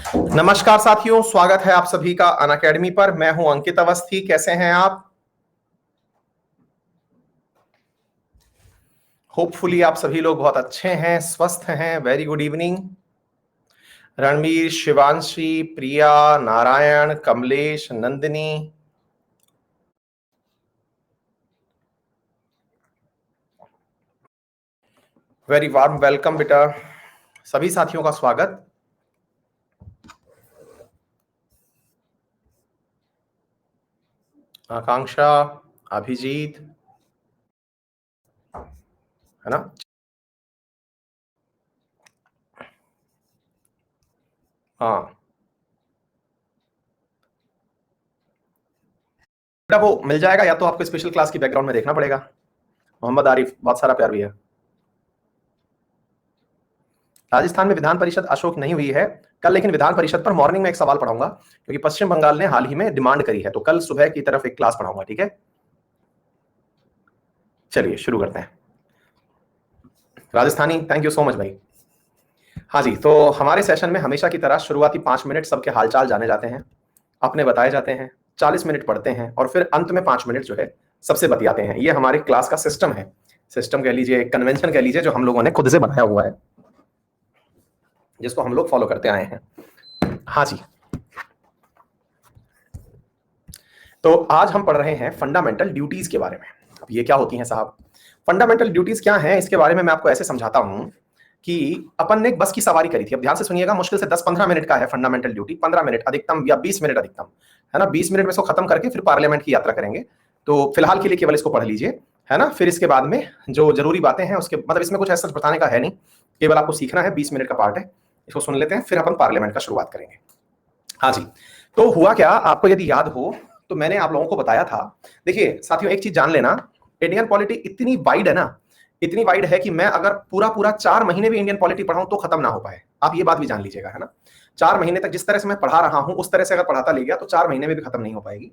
नमस्कार साथियों, स्वागत है आप सभी का अनअकैडमी पर। मैं हूं अंकित अवस्थी। कैसे हैं आप? होपफुली आप सभी लोग बहुत अच्छे हैं, स्वस्थ हैं। Very good evening. Ranveer, Shivanshi, Priya, Narayan, Kamlesh, Nandini, very warm welcome बेटा। सभी साथियों का स्वागत। आकांक्षा, अभिजीत, है ना? हाँ बेटा, वो मिल जाएगा या तो आपको स्पेशल क्लास की बैकग्राउंड में देखना पड़ेगा। मोहम्मद आरिफ, बहुत सारा प्यार भी है। राजस्थान में विधान परिषद अशोक नहीं हुई है कल, लेकिन विधान परिषद पर मॉर्निंग में एक सवाल पढ़ाऊंगा क्योंकि पश्चिम बंगाल ने हाल ही में डिमांड करी है, तो कल सुबह की तरफ एक क्लास पढ़ाऊंगा। ठीक है, चलिए शुरू करते हैं। Rajasthani, thank you so much भाई। हाँ जी, तो हमारे सेशन में हमेशा की तरह शुरुआती 5 मिनट सबके हालचाल जाने जाते हैं, अपने बताए जाते हैं, 40 मिनट पढ़ते हैं और फिर अंत में 5 मिनट जो है सबसे बतियाते हैं। ये हमारे क्लास का सिस्टम है, सिस्टम कह लीजिए, कन्वेंशन कह लीजिए, जो हम लोगों ने खुद से बनाया हुआ है, जिसको हम लोग फॉलो करते आए हैं। हाँ जी, तो आज हम पढ़ रहे हैं फंडामेंटल ड्यूटीज के बारे में। अब ये क्या होती हैं साहब? फंडामेंटल ड्यूटीज क्या हैं, इसके बारे में मैं आपको ऐसे समझाता हूं कि अपन ने एक बस की सवारी करी थी। अब ध्यान से सुनिएगा, मुश्किल से 10-15 मिनट का है फंडामेंटल ड्यूटी, 15 मिनट अधिकतम या 20 मिनट अधिकतम, है ना। 20 मिनट में इसको खत्म करके फिर पार्लियामेंट की यात्रा करेंगे। तो फिलहाल के लिए केवल इसको पढ़ लीजिए, है ना। फिर इसके बाद में जो जरूरी बातें हैं उसके मतलब इसमें कुछ ऐसा बताने का है नहीं, केवल आपको सीखना है। 20 मिनट का पार्ट है, इसको सुन लेते हैं, फिर अपन पार्लियामेंट का शुरुआत करेंगे। हाँ जी, तो हुआ क्या, आपको यदि याद हो तो मैंने आप लोगों को बताया था। देखिए साथियों, एक चीज जान लेना, इंडियन पॉलिटी इतनी वाइड है ना, इतनी वाइड है कि मैं अगर पूरा पूरा 4 महीने भी इंडियन पॉलिटी पढ़ाऊं तो खत्म ना हो पाए। आप ये बात भी जान लीजिएगा, है ना। 4 महीने तक जिस तरह से मैं पढ़ा रहा हूं उस तरह से अगर पढ़ाता ले गया तो 4 महीने में भी खत्म नहीं हो पाएगी,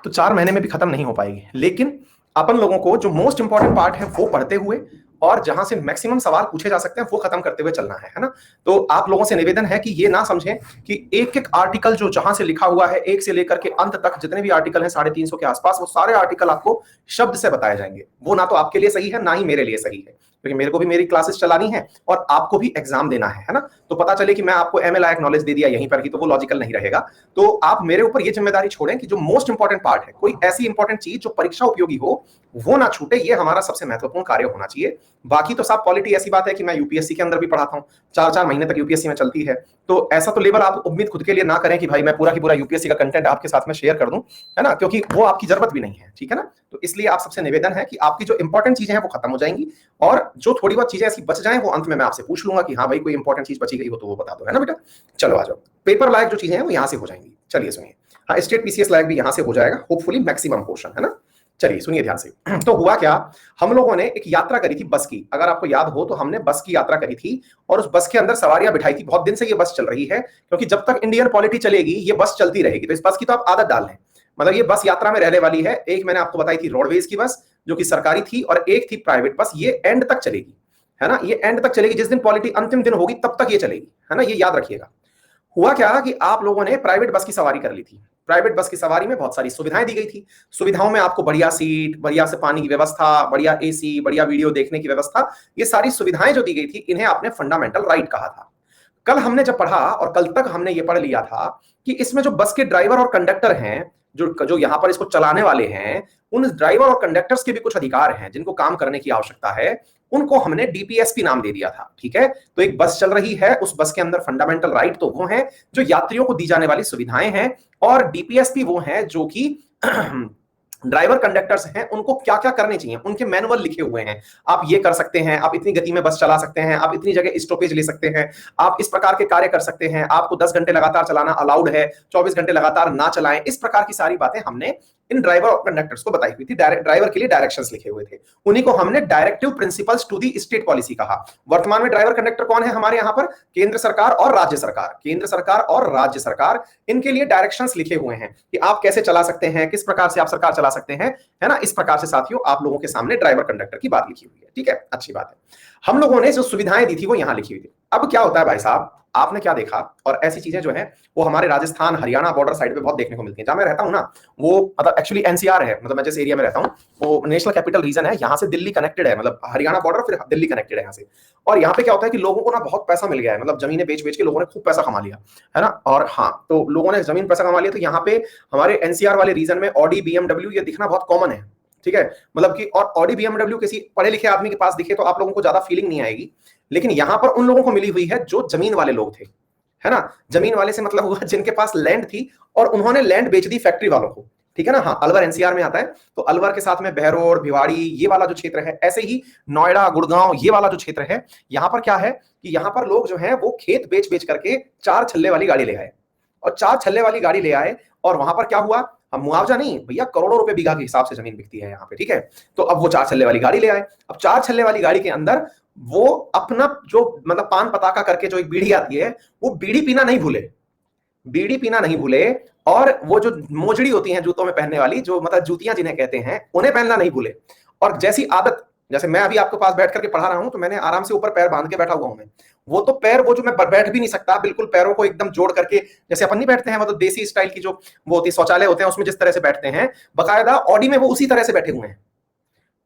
तो 4 महीने में भी खत्म नहीं हो पाएगी। लेकिन अपन लोगों को जो मोस्ट इंपॉर्टेंट पार्ट है वो पढ़ते हुए और जहां से मैक्सिमम सवाल पूछे जा सकते हैं वो खत्म करते हुए चलना है ना। तो आप लोगों से निवेदन है कि ये ना समझें कि एक एक आर्टिकल जो जहां से लिखा हुआ है, एक से लेकर के अंत तक जितने भी आर्टिकल हैं 350 के आसपास, वो सारे आर्टिकल आपको शब्द से बताए जाएंगे। वो ना तो आपके लिए सही है ना ही मेरे लिए सही है, क्योंकि मेरे को भी मेरी क्लासेस चलानी है और आपको भी एग्जाम देना है ना। तो पता चले कि मैं आपको एमए लायक नॉलेज दे दिया यहीं पर ही, तो वो लॉजिकल नहीं रहेगा। तो आप मेरे ऊपर ये जिम्मेदारी छोड़ें कि जो मोस्ट इंपॉर्टेंट पार्ट है, कोई ऐसी इंपॉर्टेंट चीज जो परीक्षा उपयोगी हो, वो ना छूटे। ये हमारा सबसे महत्वपूर्ण कार्य होना चाहिए। बाकी तो साहब पॉलिटी ऐसी बात है कि मैं यूपीएससी के अंदर भी पढ़ाता हूं, 4-4 महीने तक यूपीएससी में चलती है। तो ऐसा तो लेवल आप उम्मीद खुद के लिए ना करें कि भाई मैं पूरा की पूरा यूपीएससी का कंटेंट आपके साथ में शेयर कर दूं, है ना, क्योंकि वो आपकी जरूरत भी नहीं है। ठीक है ना। तो इसलिए आप सबसे निवेदन है कि आपकी जो इंपॉर्टेंट चीजें हैं वो खत्म हो जाएंगी और जो थोड़ी बहुत चीजें ऐसी बच जाएं वो अंत में मैं आपसे पूछ लूंगा कि हाँ भाई कोई इंपॉर्टेंट चीज बची गई हो तो वो बता दो, है ना बेटा। चलो आ जाओ, पेपर लायक जो चीजें हैं वो यहां से हो जाएंगी। चलिए सुनिए, हाँ स्टेट पीसीएस लायक भी यहां से हो जाएगा, होपफुली मैक्सिमम पोर्शन, है ना। चलिए सुनिए ध्यान से। तो हुआ क्या, हम लोगों ने एक यात्रा करी थी बस की। अगर आपको याद हो तो हमने बस की यात्रा करी थी और उस बस के अंदर सवारियां बिठाई थी। बहुत दिन से ये बस चल रही है, क्योंकि जब तक इंडियन पॉलिटी चलेगी ये बस चलती रहेगी। तो इस बस की तो आप आदत डाल लें, मतलब ये बस यात्रा में रहने वाली है। एक मैंने आपको बताई थी रोडवेज की बस जो कि सरकारी थी, और एक थी प्राइवेट बस। ये एंड तक चलेगी, है ना, ये एंड तक चलेगी। जिस दिन पॉलिटी अंतिम दिन होगी तब तक ये चलेगी, है ना, ये याद रखिएगा। हुआ क्या कि आप लोगों ने प्राइवेट बस की सवारी कर ली थी। प्राइवेट बस की सवारी में बहुत सारी सुविधाएं दी गई थी। सुविधाओं में आपको बढ़िया सीट, बढ़िया से पानी की व्यवस्था, बढ़िया एसी, बढ़िया वीडियो देखने की व्यवस्था, ये सारी सुविधाएं जो दी गई थी, इन्हें आपने फंडामेंटल राइट कहा था। कल हमने जब पढ़ा और कल तक हमने ये पढ़ लिया था कि इसमें जो बस के ड्राइवर और कंडक्टर हैं, जो जो यहां पर इसको चलाने वाले हैं, उन ड्राइवर और कंडक्टर्स के भी कुछ अधिकार हैं जिनको काम करने की आवश्यकता है। उनको हमने डीपीएसपी नाम दे दिया था। ठीक है, तो एक बस चल रही है, उस बस के अंदर फंडामेंटल राइट तो वो है जो यात्रियों को दी जाने वाली सुविधाएं हैं, और डीपीएसपी वो है जो कि ड्राइवर कंडक्टर्स हैं, उनको क्या क्या करने चाहिए, उनके मैनुअल लिखे हुए हैं। आप ये कर सकते हैं, आप इतनी गति में बस चला सकते हैं, आप इतनी जगह स्टॉपेज ले सकते हैं, आप इस प्रकार के कार्य कर सकते हैं, आपको 10 घंटे लगातार चलाना अलाउड है, 24 घंटे लगातार ना चलाएं। इस प्रकार की सारी बातें हमने इन ड्राइवर और कंडक्टर्स को बताई हुई थी। ड्राइवर के लिए डायरेक्शंस लिखे हुए थे, उन्हीं को हमने directive principles to the state policy कहा। वर्तमान में ड्राइवर कंडक्टर कौन है हमारे यहाँ पर? केंद्र सरकार और राज्य सरकार। केंद्र सरकार और राज्य सरकार, इनके लिए डायरेक्शंस लिखे हुए हैं कि आप कैसे चला सकते हैं, किस प्रकार से आप सरकार चला सकते हैं, है ना। इस प्रकार से साथियों आप लोगों के सामने ड्राइवर कंडक्टर की बात लिखी हुई है। ठीक है, अच्छी बात है। हम लोगों ने जो सुविधाएं दी थी वो यहां लिखी हुई थी। अब क्या होता है भाई साहब, आपने क्या देखा, और ऐसी चीजें जो है वो हमारे राजस्थान हरियाणा बॉर्डर साइड पे बहुत देखने को मिलती है। जहां मैं रहता हूँ ना, वो मतलब एक्चुअली एनसीआर है, मतलब मैं जिस एरिया में रहता हूँ वो नेशनल कैपिटल रीजन है, यहाँ से दिल्ली कनेक्टेड है, मतलब हरियाणा बॉर्डर फिर दिल्ली कनेक्टेड है यहाँ से। और यहाँ पे क्या होता है कि लोगों को ना बहुत पैसा मिल गया है, मतलब जमीनें बेच बेच के लोगों ने खूब पैसा कमा लिया है ना। और हाँ, तो लोगों ने जमीन पैसा कमा लिया, तो यहाँ पे हमारे एनसीआर वाले रीजन में ऑडी बीएमडब्ल्यू ये दिखना बहुत कॉमन है, ठीक है। मतलब कि और ऑडी बीएमडब्ल्यू किसी पढ़े लिखे आदमी के पास दिखे तो आप लोगों को ज्यादा फीलिंग नहीं आएगी, लेकिन यहां पर उन लोगों को मिली हुई है जो जमीन वाले लोग थे, है ना। जमीन वाले से मतलब हुआ जिनके पास लैंड थी और उन्होंने लैंड बेच दी फैक्ट्री वालों को, ठीक है ना। हाँ, अलवर एनसीआर में आता है, तो अलवर के साथ में बहरोड भिवाड़ी ये वाला जो क्षेत्र है, ऐसे ही नोएडा गुड़गांव ये वाला जो क्षेत्र है, यहां पर क्या है कि यहां पर लोग जो है वो खेत बेच बेच करके 4 छल्ले वाली गाड़ी ले आए, और 4 छल्ले वाली गाड़ी ले आए, और वहां पर क्या हुआ, अब मुआवजा नहीं भैया, करोड़ों रुपए बीघा के हिसाब से जमीन बिकती है यहाँ पे, ठीक है। तो अब वो 4 छल्ले वाली गाड़ी ले आए, अब 4 छल्ले वाली गाड़ी के अंदर वो अपना जो मतलब पान पताका करके जो एक बीड़ी आती है, वो बीड़ी पीना नहीं भूले, बीड़ी पीना नहीं भूले, और वो जो मोजड़ी होती है जूतों में पहनने वाली, जो मतलब जूतियां जिन्हें कहते हैं, उन्हें पहनना नहीं भूले। और जैसी आदत, जैसे मैं अभी आपके पास बैठ करके पढ़ा रहा हूं, तो मैंने आराम से ऊपर पैर बांध के बैठा हुआ हूं मैं, वो तो पैर वो जो मैं बैठ भी नहीं सकता, बिल्कुल पैरों को एकदम जोड़ करके, जैसे अपन नहीं बैठते हैं, मतलब देसी स्टाइल की जो वो होती है शौचालय होते हैं उसमें जिस तरह से बैठते हैं, बकायदा ऑडी में वो उसी तरह से बैठे हुए हैं।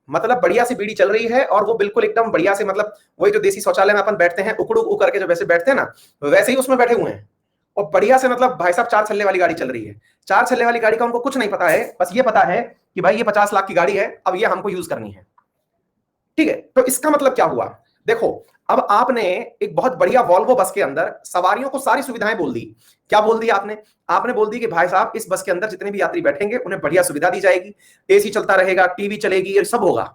मतलब बढ़िया सी बीड़ी चल रही है, और वो बिल्कुल एकदम बढ़िया से, मतलब वही जो देसी शौचालय में अपन बैठते हैं उकड़ू उक करके जो वैसे बैठते हैं ना, वैसे ही उसमें बैठे हुए हैं। और बढ़िया से, मतलब भाई साहब 4 छल्ले वाली गाड़ी चल रही है। 4 छल्ले वाली गाड़ी का उनको कुछ नहीं पता है, बस ये पता है कि भाई ये 50 लाख की गाड़ी है, अब ये हमको यूज करनी है, ठीक है। तो इसका मतलब क्या हुआ, देखो, अब आपने एक बहुत बढ़िया वॉल्वो बस के अंदर सवारियों को सारी सुविधाएं बोल दी। क्या बोल दी आपने, आपने बोल दी कि भाई साहब इस बस के अंदर जितने भी यात्री बैठेंगे उन्हें बढ़िया सुविधा दी जाएगी, एसी चलता रहेगा, टीवी चलेगी, ये सब होगा,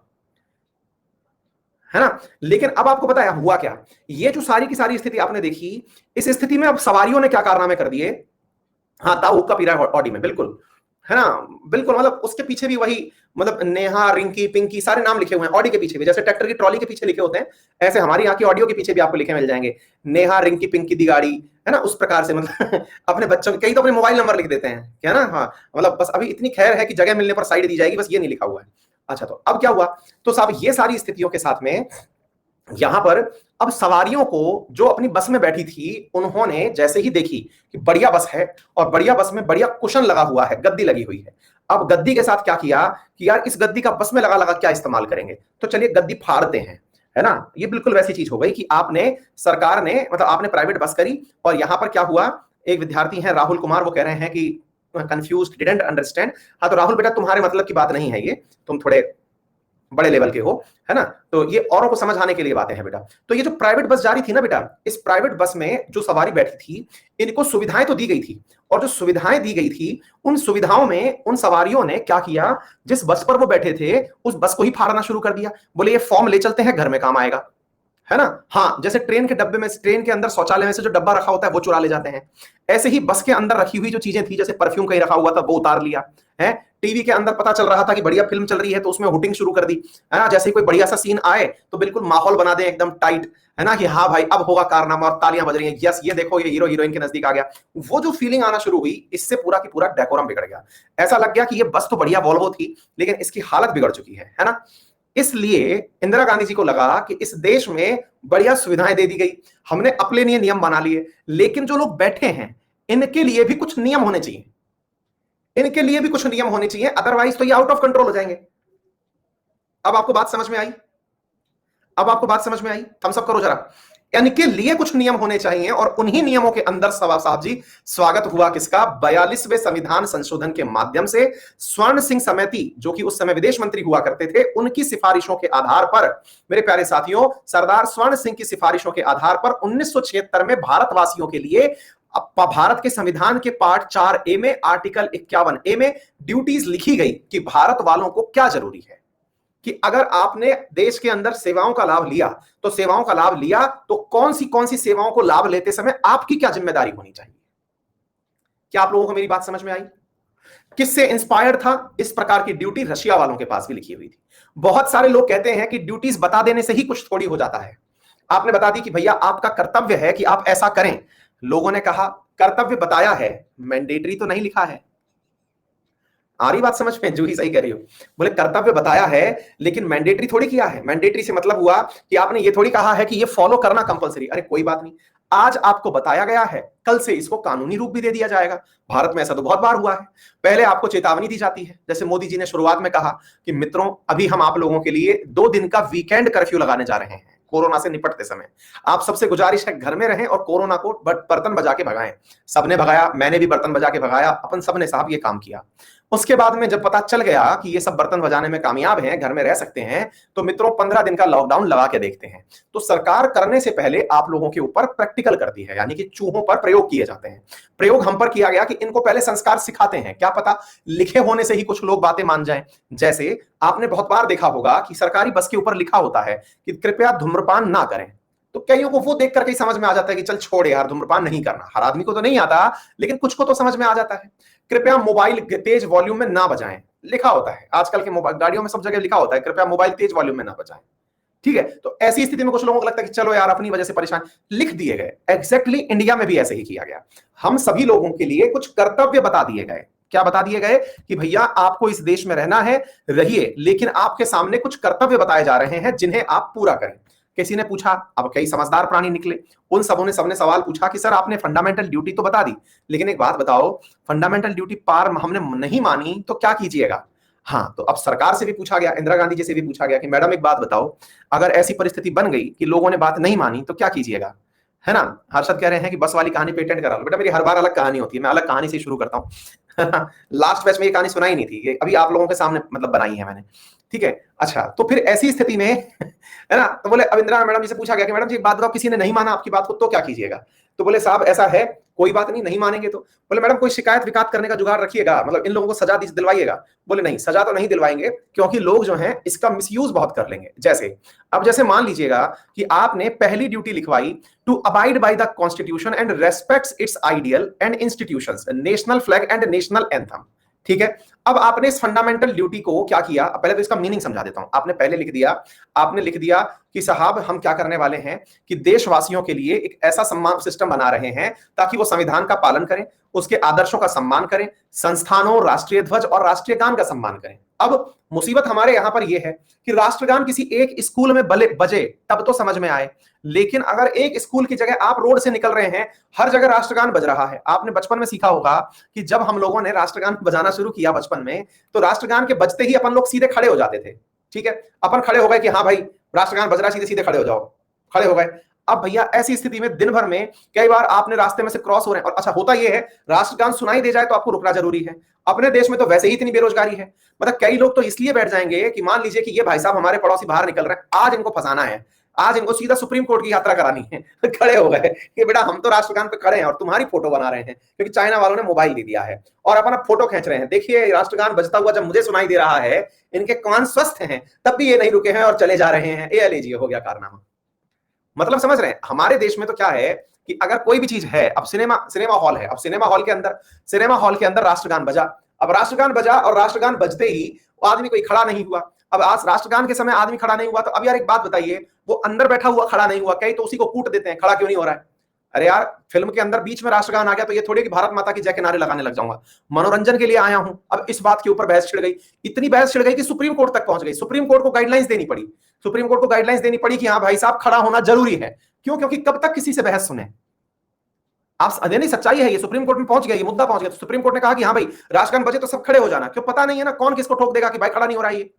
है ना। लेकिन अब आपको पता है हुआ क्या, ये जो सारी की सारी स्थिति आपने देखी, इस स्थिति में अब सवारियों ने क्या कारनामे कर दिए। हाँ, ताऊ हुक्का पी रहा है ऑडी में, बिल्कुल, है ना, बिल्कुल। मतलब उसके पीछे भी वही, मतलब नेहा रिंकी पिंकी सारे नाम लिखे हुए हैं ऑडी के पीछे भी, जैसे ट्रैक्टर की ट्रॉली के पीछे लिखे होते हैं, ऐसे हमारी यहाँ की ऑडियो के पीछे भी आपको लिखे मिल जाएंगे, नेहा रिंकी पिंकी दी गाड़ी, है ना, उस प्रकार से। मतलब अपने बच्चों के कई तो अपने मोबाइल नंबर लिख देते हैं, क्या ना। हाँ, मतलब बस अभी इतनी खैर है कि जगह मिलने पर साइड दी जाएगी, बस ये नहीं लिखा हुआ है। अच्छा, तो अब क्या हुआ, तो साहब ये सारी स्थितियों के साथ में यहां पर अब सवारियों को जो अपनी बस में बैठी थी, उन्होंने जैसे ही देखी कि बढ़िया बस है, और बढ़िया बस में बढ़िया कुशन लगा हुआ है, गद्दी लगी हुई है, अब गद्दी के साथ क्या किया कि यार इस गद्दी का बस में लगा लगा क्या इस्तेमाल करेंगे, तो चलिए गद्दी फाड़ते हैं, है ना। ये बिल्कुल वैसी चीज हो गई कि आपने, सरकार ने, मतलब आपने प्राइवेट बस करी, और यहां पर क्या हुआ, एक विद्यार्थी हैं राहुल कुमार, वो कह रहे हैं कि कंफ्यूज, डिडंट अंडरस्टैंड। हाँ, तो राहुल बेटा तुम्हारे मतलब की बात नहीं है ये, तुम थोड़े बड़े लेवल के हो, है ना, तो ये औरों को समझाने के लिए बातें हैं बेटा। तो ये जो प्राइवेट बस जा रही थी ना बेटा, इस प्राइवेट बस में जो सवारी बैठी थी, इनको सुविधाएं तो दी गई थी, और जो सुविधाएं दी गई थी, उन सुविधाओं में उन सवारियों ने क्या किया, जिस बस पर वो बैठे थे उस बस को ही फाड़ना शुरू कर दिया। बोले ये फॉर्म ले चलते हैं, घर में काम आएगा, है ना। हाँ, जैसे ट्रेन के डब्बे में, ट्रेन के अंदर शौचालय में से जो डब्बा रखा होता है वो चुरा ले जाते हैं, ऐसे ही बस के अंदर रखी हुई जो चीजें थी, जैसे परफ्यूम कहीं रखा हुआ था वो उतार लिया है। टीवी के अंदर पता चल रहा था कि बढ़िया फिल्म चल रही है, तो उसमें हुटिंग शुरू कर दी, है ना। जैसे कोई बढ़िया सा सीन आए तो बिल्कुल माहौल बना दे एकदम टाइट, है ना, कि हाँ भाई अब होगा कारनामा, और तालियां बज रही हैं, यस ये देखो ये हीरो हीरोइन के नजदीक आ गया। वो जो फीलिंग आना शुरू हुई, इससे पूरा की पूरा डेकोरम बिगड़ गया। ऐसा लग गया कि ये बस तो बढ़िया वॉल्वो थी, लेकिन इसकी हालत बिगड़ चुकी है ना। इसलिए इंदिरा गांधी जी को लगा कि इस देश में बढ़िया सुविधाएं दे दी गई, हमने अपने लिए नियम बना लिए, लेकिन जो लोग बैठे हैं इनके लिए भी कुछ नियम होने चाहिए, इनके लिए भी कुछ नियम होने चाहिए, अदरवाइज तो ये आउट ऑफ कंट्रोल हो जाएंगे। अब आपको बात समझ में आई, अब आपको बात समझ में आई, हम सब करो जरा। इनके लिए कुछ नियम होने चाहिए, और उन्हीं नियमों के अंदर साहब जी स्वागत हुआ किसका, 42वें संविधान संशोधन के माध्यम से स्वर्ण सिंह समिति, जो कि उस समय विदेश मंत्री हुआ करते थे, उनकी सिफारिशों के आधार पर, मेरे प्यारे साथियों, सरदार स्वर्ण सिंह की सिफारिशों के आधार पर 1976 में भारतवासियों के लिए भारत के संविधान के पार्ट 4A में आर्टिकल 51A में ड्यूटीज लिखी गई कि भारत वालों को क्या जरूरी है, कि अगर आपने देश के अंदर सेवाओं का लाभ लिया, तो सेवाओं का लाभ लिया तो कौन सी सेवाओं को लाभ लेते समय आपकी क्या जिम्मेदारी होनी चाहिए। क्या आप लोगों को मेरी बात समझ में आई। किससे इंस्पायर्ड था, इस प्रकार की ड्यूटी रशिया वालों के पास भी लिखी हुई थी। बहुत सारे लोग कहते हैं कि ड्यूटीज बता देने से ही कुछ थोड़ी हो जाता है, आपने बता दी कि भैया आपका कर्तव्य है कि आप ऐसा करें, लोगों ने कहा कर्तव्य बताया है, मैंडेटरी तो नहीं लिखा है। आ रही बात समझ में? जूही सही कह रही हो। बोले कर्तव्य बताया है लेकिन मैंडेटरी थोड़ी किया है। मैंडेटरी से मतलब हुआ कि आपने ये थोड़ी कहा है कि ये फॉलो करना कंपलसरी। अरे कोई बात नहीं, आज आपको बताया गया है, कल से इसको कानूनी रूप भी दे दिया जाएगा। भारत में ऐसा तो बहुत बार हुआ है। पहले आपको चेतावनी दी जाती है, जैसे मोदी जी ने शुरुआत में कहा कि मित्रों अभी हम आप लोगों के लिए 2 दिन का वीकेंड कर्फ्यू लगाने जा रहे हैं कोरोना से निपटते समय। आप सबसे गुजारिश है घर में रहें और कोरोना को बर्तन बजा के भगाएं। सबने भगाया, मैंने भी बर्तन बजा के भगाया, अपन सबने साहब ये काम किया। उसके बाद में जब पता चल गया कि ये सब बर्तन बजाने में कामयाब हैं, घर में रह सकते हैं, तो मित्रों 15 दिन का लॉकडाउन लगा के देखते हैं। तो सरकार करने से पहले आप लोगों के ऊपर प्रैक्टिकल करती है, यानी कि चूहों पर प्रयोग किए जाते हैं। प्रयोग हम पर किया गया कि इनको पहले संस्कार सिखाते हैं, क्या पता लिखे होने से ही कुछ लोग बातें मान जाएं। जैसे आपने बहुत बार देखा होगा कि सरकारी बस के ऊपर लिखा होता है कि कृपया धूम्रपान ना करें, तो कईयों को वो देख करके समझ में आ जाता है कि चल छोड़ यार, धूम्रपान नहीं करना। हर आदमी को तो नहीं आता, लेकिन कुछ को तो समझ में आ जाता है। कृपया मोबाइल तेज वॉल्यूम में ना बजाएं, लिखा होता है आजकल के मोबाइल गाड़ियों में सब जगह लिखा होता है कृपया मोबाइल तेज वॉल्यूम में ना बजाएं। ठीक है, तो ऐसी स्थिति में कुछ लोगों को लगता है कि चलो यार अपनी वजह से परेशान, लिख दिए गए। एग्जैक्टली इंडिया में भी ऐसे ही किया गया। हम सभी लोगों के लिए कुछ कर्तव्य बता दिए गए। क्या बता दिए गए कि भैया आपको इस देश में रहना है, रहिए, लेकिन आपके सामने कुछ कर्तव्य बताए जा रहे हैं जिन्हें आप पूरा करें। किसी ने पूछा, अब कई समझदार प्राणी निकले, उन सबों ने सबने सवाल पूछा कि सर आपने फंडामेंटल ड्यूटी तो बता दी, लेकिन एक बात बताओ, फंडामेंटल ड्यूटी पार हमने नहीं मानी तो क्या कीजिएगा? हाँ, तो अब सरकार से भी पूछा गया, इंदिरा गांधी जी से भी पूछा गया कि मैडम एक बात बताओ, अगर ऐसी परिस्थिति बन गई कि लोगों ने बात नहीं मानी तो क्या कीजिएगा? है ना? हर्षद कह रहे हैं कि बस वाली कहानी पेटेंट करा लो। बेटा मेरी हर बार अलग कहानी होती है, मैं अलग कहानी से शुरू करता हूँ। लास्ट बैच में ये कहानी सुनाई नहीं थी, ये अभी आप लोगों के सामने मतलब बनाई है मैंने। ठीक है, अच्छा, तो फिर ऐसी स्थिति में है ना, तो बोले अब इंदिरा मैडम जी से पूछा गया कि मैडम जी एक बात बताओ, किसी ने नहीं माना आपकी बात को तो क्या कीजिएगा? तो बोले साहब ऐसा है, कोई बात नहीं, नहीं मानेंगे तो। बोले मैडम कोई शिकायत विकायत करने का जुगाड़ रखिएगा, मतलब इन लोगों को सजा दिलवाइएगा। बोले नहीं, सजा तो नहीं दिलवाएंगे, क्योंकि लोग जो हैं इसका मिसयूज बहुत कर लेंगे। जैसे अब जैसे मान लीजिएगा कि आपने पहली ड्यूटी लिखवाई, to abide by the constitution and respects its ideal and institutions, national flag and national anthem. ठीक है, अब आपने इस फंडामेंटल ड्यूटी को क्या किया, पहले तो इसका मीनिंग समझा देता हूं। आपने पहले लिख दिया, आपने लिख दिया कि साहब हम क्या करने वाले हैं कि देशवासियों के लिए एक ऐसा सम्मान सिस्टम बना रहे हैं ताकि वो संविधान का पालन करें, उसके आदर्शों का सम्मान करें, संस्थानों, राष्ट्रीय ध्वज और राष्ट्रीय गान का सम्मान करें। अब मुसीबत हमारे यहां पर यह है कि राष्ट्रगान किसी एक स्कूल में बजे तब तो समझ में आए, लेकिन अगर एक स्कूल की जगह आप रोड से निकल रहे हैं, हर जगह राष्ट्रगान बज रहा है। आपने बचपन में सीखा होगा कि जब हम लोगों ने राष्ट्रगान बजाना शुरू किया बचपन में, तो राष्ट्रगान के बजते ही अपन लोग सीधे खड़े हो जाते थे। ठीक है, अपन खड़े हो गए कि हाँ भाई राष्ट्रगान बज रहा है, सीधे सीधे खड़े हो जाओ, खड़े हो गए। अब भैया ऐसी स्थिति में दिन भर में कई बार आपने रास्ते में से क्रॉस हो रहे हैं, और अच्छा होता यह है राष्ट्रगान सुनाई दे जाए तो आपको रुकना जरूरी है। अपने देश में तो वैसे ही इतनी बेरोजगारी है, मतलब कई लोग तो इसलिए बैठ जाएंगे कि मान लीजिए कि ये भाई साहब हमारे पड़ोसी बाहर निकल रहे हैं, आज इनको फंसाना है, आज इनको सीधा सुप्रीम कोर्ट की यात्रा करानी है। खड़े हो गए कि बेटा हम तो राष्ट्रगान पे खड़े हैं और तुम्हारी फोटो बना रहे हैं, क्योंकि चाइना वालों ने मोबाइल दे दिया है और अपना फोटो खींच रहे हैं। देखिए राष्ट्रगान बजता हुआ जब मुझे सुनाई दे रहा है, इनके कान स्वस्थ हैं, तब भी ये नहीं रुके हैं और चले जा रहे हैं। ये लीजिए हो गया कारनामा। मतलब समझ रहे हैं, हमारे देश में तो क्या है कि अगर कोई भी चीज है, अब सिनेमा हॉल है, अब सिनेमा हॉल के अंदर राष्ट्रगान बजा, अब राष्ट्रगान बजा और राष्ट्रगान बजते ही आदमी कोई खड़ा नहीं हुआ। अब आज राष्ट्रगान के समय आदमी खड़ा नहीं हुआ, तो अब यार एक बात बताइए, वो अंदर बैठा हुआ खड़ा नहीं हुआ, कई तो उसी को कूट देते हैं, खड़ा क्यों नहीं हो रहा है? अरे यार फिल्म के अंदर बीच में राष्ट्रगान आ गया तो ये थोड़ी कि भारत माता की जय के नारे लगाने लग जाऊंगा, मनोरंजन के लिए आया हूं। अब इस बात के ऊपर बहस छिड़ गई, इतनी बहस छिड़ गई कि सुप्रीम कोर्ट तक पहुंच गई। सुप्रीम कोर्ट को गाइडलाइंस देनी पड़ी, सुप्रीम कोर्ट को गाइडलाइंस देनी पड़ी कि हाँ भाई साहब खड़ा होना जरूरी है। क्यों? क्योंकि कब तक किसी से बहस सुने? आप नहीं, सच्चाई है, ये सुप्रीम कोर्ट में पहुंच गया, ये मुद्दा पहुंच गया। तो सुप्रीम कोर्ट ने कहा कि हाँ भाई राष्ट्रगान बजे तो सब खड़े हो जाना। क्यों? पता नहीं है ना कौन किसको ठोक देगा कि भाई खड़ा नहीं हो रहा है ये।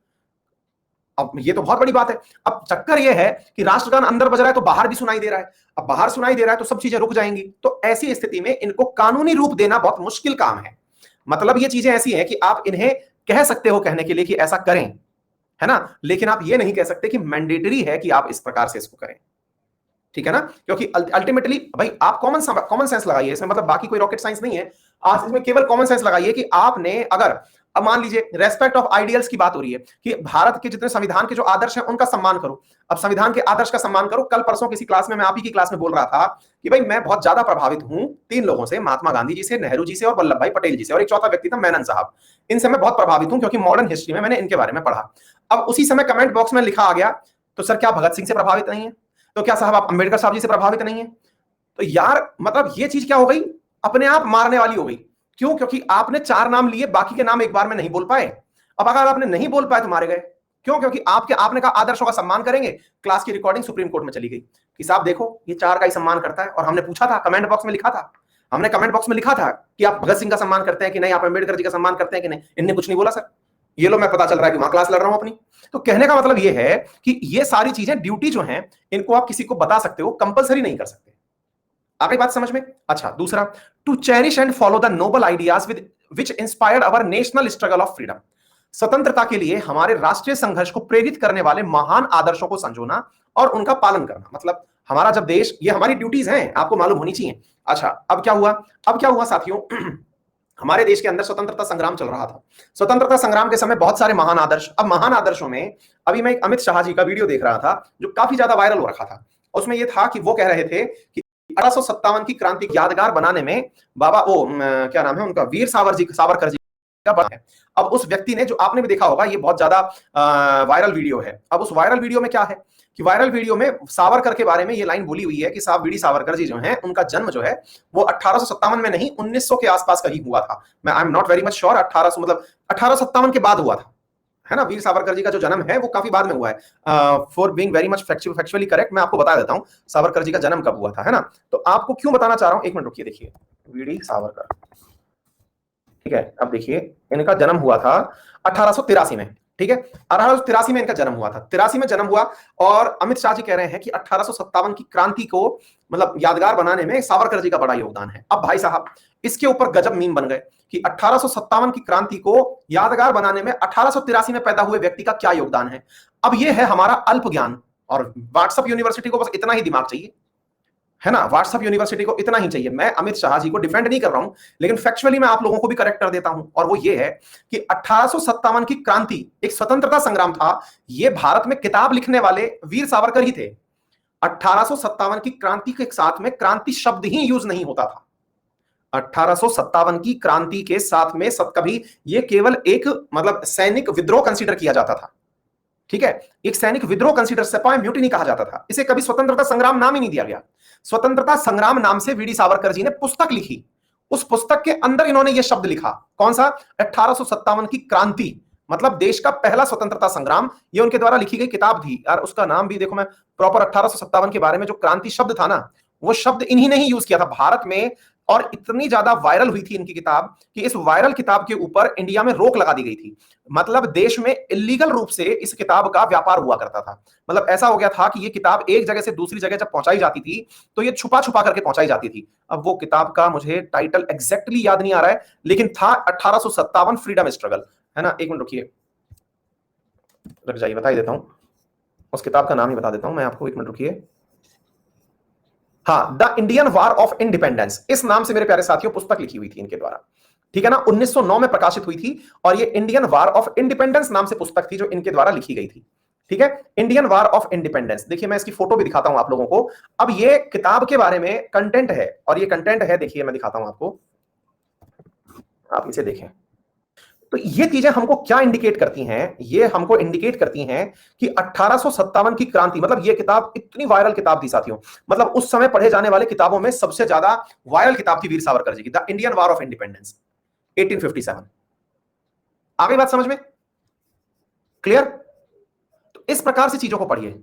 अब ये तो बहुत बड़ी बात है। अब चक्कर ये है कि राष्ट्रगान अंदर बज रहा है तो बाहर भी सुनाई दे रहा है, अब बाहर सुनाई दे रहा है तो सब चीजें रुक जाएंगी। तो ऐसी स्थिति में इनको कानूनी रूप देना बहुत मुश्किल काम है। मतलब ये चीजें ऐसी हैं कि आप इन्हें कह सकते हो कहने के लिए कि ऐसा करें, है ना, लेकिन आप ये नहीं कह सकते कि मैंडेटरी है कि आप इस प्रकार से इसको करें। ठीक है ना, क्योंकि अल्टीमेटली भाई आप कॉमन सेंस लगाइए इसमें, मतलब बाकी कोई रॉकेट साइंस नहीं है। आज इसमें केवल कॉमन सेंस लगाइए कि आपने अगर, अब मान लीजिए रेस्पेक्ट ऑफ आइडियल्स की बात हो रही है कि भारत के जितने संविधान के जो आदर्श हैं उनका सम्मान करो। अब संविधान के आदर्श का सम्मान करो। कल परसों किसी क्लास में मैं आप ही की क्लास में बोल रहा था कि भाई मैं बहुत ज्यादा प्रभावित हूं 3 लोगों से, महात्मा गांधी जी से, नेहरू जी से और वल्लभ भाई पटेल जी से, और एक चौथा व्यक्ति था मेनन साहब। इनसे मैं बहुत प्रभावित हूं क्योंकि मॉडर्न हिस्ट्री में मैंने इनके बारे में पढ़ा। अब उसी समय कमेंट बॉक्स में लिखा आ गया, तो सर क्या भगत सिंह से प्रभावित नहीं है? तो क्या साहब आप अंबेडकर साहब जी से प्रभावित नहीं है? तो यार मतलब ये चीज क्या हो गई, अपने आप मारने वाली हो गई। क्यों? क्योंकि आपने 4 नाम लिए, बाकी के नाम एक बार में नहीं बोल पाए। अब अगर आपने नहीं बोल पाए तो मारे गए। क्यों? क्योंकि आपने कहा आदर्शों का सम्मान करेंगे। क्लास की रिकॉर्डिंग सुप्रीम कोर्ट में चली गई कि साहब देखो ये 4 का ही सम्मान करता है, और हमने पूछा था, कमेंट बॉक्स में लिखा था, हमने कमेंट बॉक्स में लिखा था कि आप भगत सिंह का सम्मान करते हैं कि नहीं, आप अंबेडकर जी का सम्मान करते हैं कि नहीं। इनने कुछ नहीं बोला सर। ये लो, मैं पता चल रहा है कि वहां क्लास लड़ रहा हूं अपनी। तो कहने का मतलब ये है कि ये सारी चीजें, ड्यूटी जो है, इनको आप किसी को बता सकते हो, कंपलसरी नहीं कर सकते। आ गई बात समझ में? अच्छा, दूसरा, to cherish and follow the noble ideas with which inspired our national struggle of freedom. स्वतंत्रता के लिए हमारे राष्ट्रीय संघर्ष को प्रेरित करने वाले महान आदर्शों को संजोना और उनका पालन करना। मतलब हमारा जब देश, ये हमारी ड्यूटीज हैं, आपको मालूम होनी चाहिए। अच्छा, अब क्या हुआ? अब क्या हुआ साथियों? हमारे देश के अंदर स्वतंत्रता संग्राम चल रहा था। स्वतंत्रता संग्राम के समय बहुत सारे महान आदर्श। अब महान आदर्शों में अभी मैं एक अमित शाह जी का वीडियो देख रहा था जो काफी ज्यादा वायरल हो रखा था। उसमें यह था कि वो कह रहे थे कि 1857 की क्रांति यादगार बनाने में बाबा क्या नाम है उनका, वीर सावरकर जी का बड़ा है। अब उस व्यक्ति ने, जो आपने भी देखा होगा, ये बहुत ज्यादा वायरल वीडियो है। अब उस वायरल वीडियो में क्या है कि वायरल वीडियो में सावरकर के बारे में ये लाइन बोली हुई है कि साहब वीडी सावरकर जी जो हैं, उनका जन्म जो है वो 1857 में नहीं, 1900 के आसपास का ही हुआ था। मैं I am not very much sure, 1800 मतलब 1857 के बाद हुआ था, है ना। वीर सावरकर जी का जो जन्म है वो काफी बाद में हुआ है। For being very much factually correct, मैं आपको बता देता हूं सावरकर जी का जन्म कब हुआ था, है ना। तो आपको क्यों बताना चाह रहा हूं, एक मिनट रुकिए, देखिए वीडी सावरकर, ठीक है। अब देखिए, इनका जन्म हुआ था 1883 में, ठीक है। 1883 में इनका जन्म हुआ था, 83 में जन्म हुआ। और अमित शाह जी कह रहे हैं कि 1857 की क्रांति को मतलब यादगार बनाने में सावरकर जी का बड़ा योगदान है। अब भाई साहब, इसके ऊपर गजब मीम बन गए कि 1857 की क्रांति को यादगार बनाने में 1883 में पैदा हुए व्यक्ति का क्या योगदान है। अब यह है हमारा अल्प ज्ञान, और व्हाट्सएप यूनिवर्सिटी को बस इतना ही दिमाग चाहिए, है ना। व्हाट्सएप यूनिवर्सिटी को इतना ही चाहिए। मैं अमित शाह जी को डिफेंड नहीं कर रहा हूं, लेकिन फैक्चुअली मैं आप लोगों को भी करेक्ट कर देता हूं, और वो ये है कि 1857 की क्रांति एक स्वतंत्रता संग्राम था। ये भारत में किताब लिखने वाले वीर सावरकर ही थे। 1857 की क्रांति के साथ में क्रांति शब्द ही यूज नहीं होता था। 1857 की क्रांति के साथ में कभी ये केवल एक मतलब सैनिक विद्रोह कंसीडर किया जाता था, ठीक है। एक सैनिक विद्रोह कंसीडर, सेपाई म्यूटिनी कहा जाता था। इसे कभी स्वतंत्रता संग्राम नाम ही नहीं दिया गया। स्वतंत्रता संग्राम नाम से वीडी सावरकर जी ने पुस्तक लिखी। उस पुस्तक के अंदर इन्होंने यह शब्द लिखा, कौन सा? 1857 की क्रांति, मतलब देश का पहला स्वतंत्रता संग्राम। ये उनके द्वारा लिखी गई किताब थी यार। उसका नाम भी देखो, मैं प्रॉपर 1857 के बारे में जो क्रांति शब्द था ना, वो शब्द इन्हीं ने ही यूज किया था भारत में। और इतनी ज्यादा वायरल हुई थी इनकी किताब कि इस वायरल किताब के ऊपर इंडिया में रोक लगा दी गई थी। मतलब देश में इलीगल रूप से इस किताब का व्यापार हुआ करता था। मतलब ऐसा हो गया था कि ये किताब एक जगह से दूसरी जगह जब पहुंचाई जाती थी तो ये छुपा छुपा करके पहुंचाई जाती थी। अब वो किताब का मुझे टाइटल एग्जैक्टली याद नहीं आ रहा है, लेकिन था 1857 फ्रीडम स्ट्रगल, है ना। एक मिनट रुकिए, रुक जाइए, बता ही देता हूं। उस किताब का नाम ही बता देता हूं मैं आपको, एक मिनट रुकिए। हाँ, the Indian war of independence, इस नाम से मेरे प्यारे साथियों पुस्तक लिखी हुई थी इनके द्वारा, ठीक है ना। 1909 में प्रकाशित हुई थी, और ये इंडियन वार ऑफ इंडिपेंडेंस नाम से पुस्तक थी जो इनके द्वारा लिखी गई थी, ठीक है। इंडियन वार ऑफ इंडिपेंडेंस, देखिए मैं इसकी फोटो भी दिखाता हूं आप लोगों को। अब ये किताब के बारे में कंटेंट है, और ये कंटेंट है, देखिए मैं दिखाता हूं आपको, आप इसे देखें। तो ये चीजें हमको क्या इंडिकेट करती हैं? ये हमको इंडिकेट करती हैं कि 1857 की क्रांति, मतलब ये किताब इतनी वायरल किताब थी साथियों। मतलब उस समय पढ़े जाने वाले किताबों में सबसे ज्यादा वायरल किताब थी वीर सावरकर जी की, the Indian war of independence 1857। आ गई बात समझ में? क्लियर? तो इस प्रकार से चीजों को पढ़िए।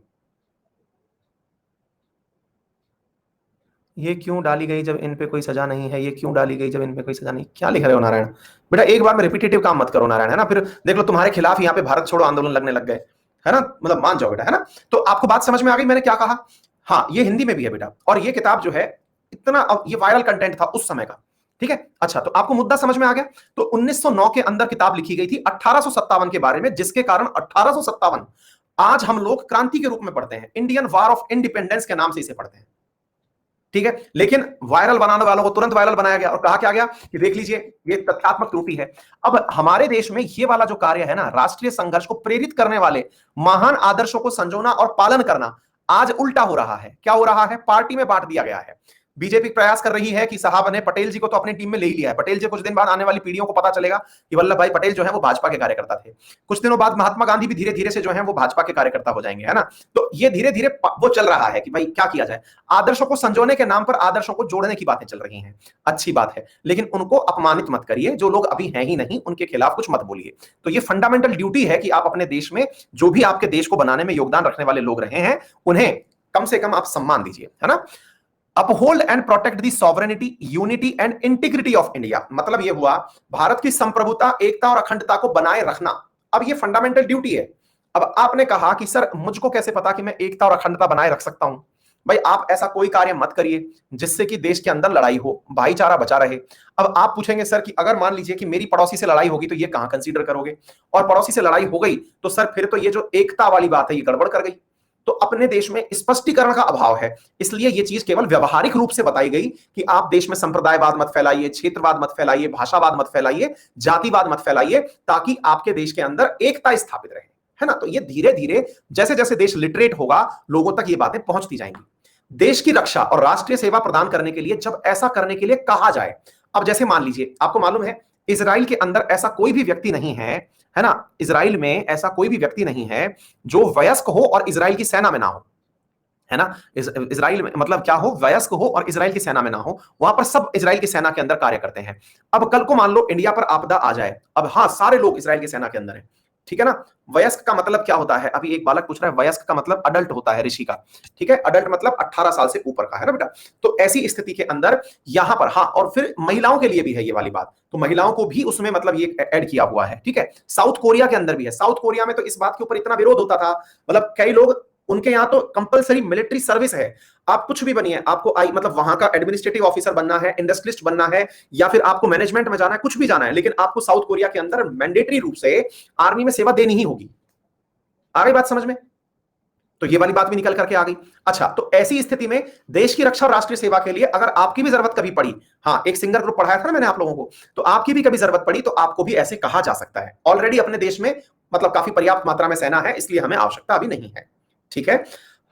ये क्यों डाली गई जब इन पे कोई सजा नहीं है, ये क्यों डाली गई जब इन पे कोई सजा नहीं? क्या लिख रहे हो नारायण? बेटा एक बार में रिपीटेटिव काम मत करो नारायण, है ना। फिर देख लो तुम्हारे खिलाफ यहाँ पे भारत छोड़ो आंदोलन लगने लग गए, है ना। मतलब मान जाओ बेटा, है ना। तो आपको बात समझ में आ गई मैंने क्या कहा? हाँ, ये हिंदी में भी है बेटा, और ये किताब जो है इतना, ये वायरल कंटेंट था उस समय का, ठीक है। अच्छा, तो आपको मुद्दा समझ में आ गया। तो 1909 के अंदर किताब लिखी गई थी 1857 के बारे में, जिसके कारण 1857 आज हम लोग क्रांति के रूप में पढ़ते हैं, इंडियन वार ऑफ इंडिपेंडेंस के नाम से इसे पढ़ते हैं, ठीक है। लेकिन वायरल बनाने वालों को तुरंत वायरल बनाया गया और कहा क्या गया कि देख लीजिए ये तथ्यात्मक त्रुटि है। अब हमारे देश में ये वाला जो कार्य है ना, राष्ट्रीय संघर्ष को प्रेरित करने वाले महान आदर्शों को संजोना और पालन करना, आज उल्टा हो रहा है। क्या हो रहा है? पार्टी में बांट दिया गया है। बीजेपी प्रयास कर रही है कि साहब ने पटेल जी को तो अपनी टीम में ले ही लिया है। पटेल जी कुछ दिन बाद आने वाली पीढ़ियों को पता चलेगा कि वल्लभ भाई पटेल जो है वो भाजपा के कार्यकर्ता थे। कुछ दिनों बाद महात्मा गांधी भी धीरे धीरे से जो है वो भाजपा के कार्यकर्ता हो जाएंगे, है ना। तो ये धीरे धीरे वो चल रहा है कि भाई क्या किया जाए। आदर्शों को संजोने के नाम पर आदर्शों को जोड़ने की बातें चल रही हैं, अच्छी बात है, लेकिन उनको अपमानित मत करिए। जो लोग अभी हैं ही नहीं उनके खिलाफ कुछ मत बोलिए। तो ये फंडामेंटल ड्यूटी है कि आप अपने देश में जो भी आपके देश को बनाने में योगदान रखने वाले लोग रहे हैं उन्हें कम से कम आप सम्मान दीजिए, है ना। Uphold and protect the sovereignty, unity and integrity of India, मतलब यह हुआ भारत की संप्रभुता, एकता और अखंडता को बनाए रखना। अब यह फंडामेंटल ड्यूटी है। अब आपने कहा कि सर मुझको कैसे पता कि मैं एकता और अखंडता बनाए रख सकता हूं। भाई आप ऐसा कोई कार्य मत करिए जिससे कि देश के अंदर लड़ाई हो, भाईचारा बचा रहे। अब आप पूछेंगे सर कि अगर मान लीजिए कि मेरी पड़ोसी से लड़ाई होगी तो ये कहां कंसीडर करोगे, और पड़ोसी से लड़ाई हो गई तो सर फिर तो ये जो एकता वाली बात है ये गड़बड़ कर गई। तो अपने देश में स्पष्टीकरण का अभाव है, इसलिए ये चीज केवल व्यवहारिक रूप से बताई गई कि आप देश में संप्रदायवाद मत फैलाइए, क्षेत्रवाद मत फैलाइए, भाषावाद मत फैलाइए, जातिवाद मत फैलाइए, ताकि आपके देश के अंदर एकता स्थापित रहे, है ना। तो ये धीरे धीरे जैसे जैसे देश लिटरेट होगा लोगों तक ये बातें पहुंचती जाएंगी। देश की रक्षा और राष्ट्रीय सेवा प्रदान करने के लिए जब ऐसा करने के लिए कहा जाए, अब जैसे मान लीजिए आपको मालूम है इजराइल के अंदर ऐसा कोई भी व्यक्ति नहीं है ना, इजराइल में ऐसा कोई भी व्यक्ति नहीं है जो वयस्क हो और इजराइल की सेना में ना हो, है ना। इजराइल में मतलब क्या हो, वयस्क हो और इजराइल की सेना में ना हो, वहां पर सब इजराइल की सेना के अंदर कार्य करते हैं। अब कल को मान लो इंडिया पर आपदा आ जाए, अब हाँ सारे लोग इजराइल की सेना के अंदर हैं, ठीक है ना। वयस्क का मतलब क्या होता है, अभी एक बालक पूछ रहा है, वयस्क का मतलब अडल्ट होता है, ऋषि का, ठीक है। अडल्ट मतलब 18 साल से ऊपर का, है ना बेटा। तो ऐसी स्थिति के अंदर यहां पर हाँ, और फिर महिलाओं के लिए भी है ये वाली बात, तो महिलाओं को भी उसमें मतलब ये ऐड किया हुआ है, ठीक है। साउथ कोरिया के अंदर भी है। साउथ कोरिया में तो इस बात के ऊपर इतना विरोध होता था, मतलब कई लोग, उनके यहाँ तो कंपलसरी मिलिट्री सर्विस है। आप कुछ भी बनिए, आपको आई मतलब वहां का एडमिनिस्ट्रेटिव ऑफिसर बनना है, इंडस्ट्रियलिस्ट बनना है, या फिर आपको मैनेजमेंट में जाना है, कुछ भी जाना है, लेकिन आपको साउथ कोरिया के अंदर मैंडेटरी रूप से आर्मी में सेवा देनी ही होगी। आ गई बात समझ में। तो ये वाली बात भी निकल करके आ गई। अच्छा, तो ऐसी स्थिति में देश की रक्षा और राष्ट्रीय सेवा के लिए अगर आपकी भी जरूरत कभी पड़ी, हाँ एक सिंगर ग्रुप पढ़ाया था ना मैंने आप लोगों को, तो आपकी भी कभी जरूरत पड़ी तो आपको भी ऐसे कहा जा सकता है। ऑलरेडी अपने देश में मतलब काफी पर्याप्त मात्रा में सेना है, इसलिए हमें आवश्यकता अभी नहीं है, ठीक है।